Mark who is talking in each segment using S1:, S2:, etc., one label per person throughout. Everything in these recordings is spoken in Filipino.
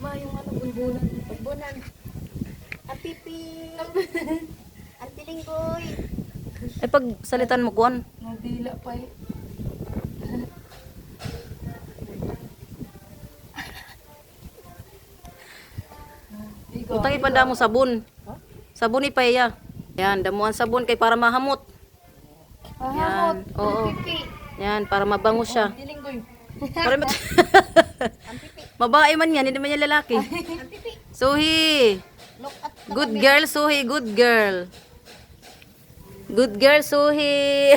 S1: Ma, yung ano, bulbunan.
S2: Pagbunan. Ang pipi. Ang tilinggoy.
S3: Ay pag salitan mo kuan.
S1: Nagdila pa eh. Ikaw,
S3: Utang ipanda mo sabon. Sabon ipaya. Yan, damuhan sabon kay para mahamot.
S1: Mahamot.
S3: Yan, oo.
S1: Pipi.
S3: Yan, para mabango siya.
S1: Tilinggoy.
S3: Para Babae man yan, hindi man yan lalaki. Suhi.
S2: Look at
S3: Good girl, Suhi. Good girl. Good girl, Suhi.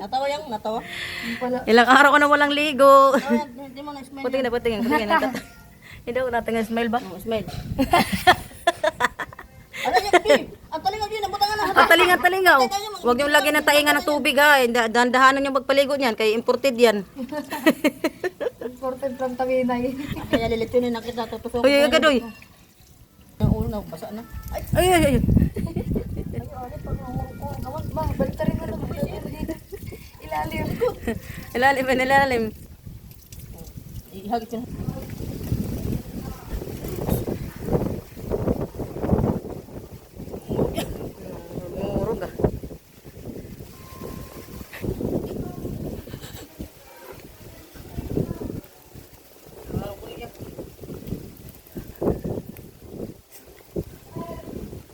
S2: Natawa yung natawa.
S1: Yung pala.
S3: Ilang araw ko na walang ligo.
S2: Hindi mo na-smile.
S3: Putingin na, putingin. Hindi ako natin smile ba?
S2: Smile. Ano yung pipi? Ang talingaw yun. Nabutangan na.
S3: Ah, talinga-talingaw. Huwag yung lagyan ng tainga ng tubig ha. Dahan-dahanan yung magpaligo niyan. Kay imported yan.
S1: Imported from Taginay.
S2: Kaya lilitunin na kita. Tutusok.
S3: Uy, agadoy.
S2: Ang ulo na. Basa na. Ay.
S3: Ay, ay, ay.
S1: Kawan, ba, balik rin mo lang. Ilalim.
S3: Ilalim, ilalim.
S2: Ihagit yun.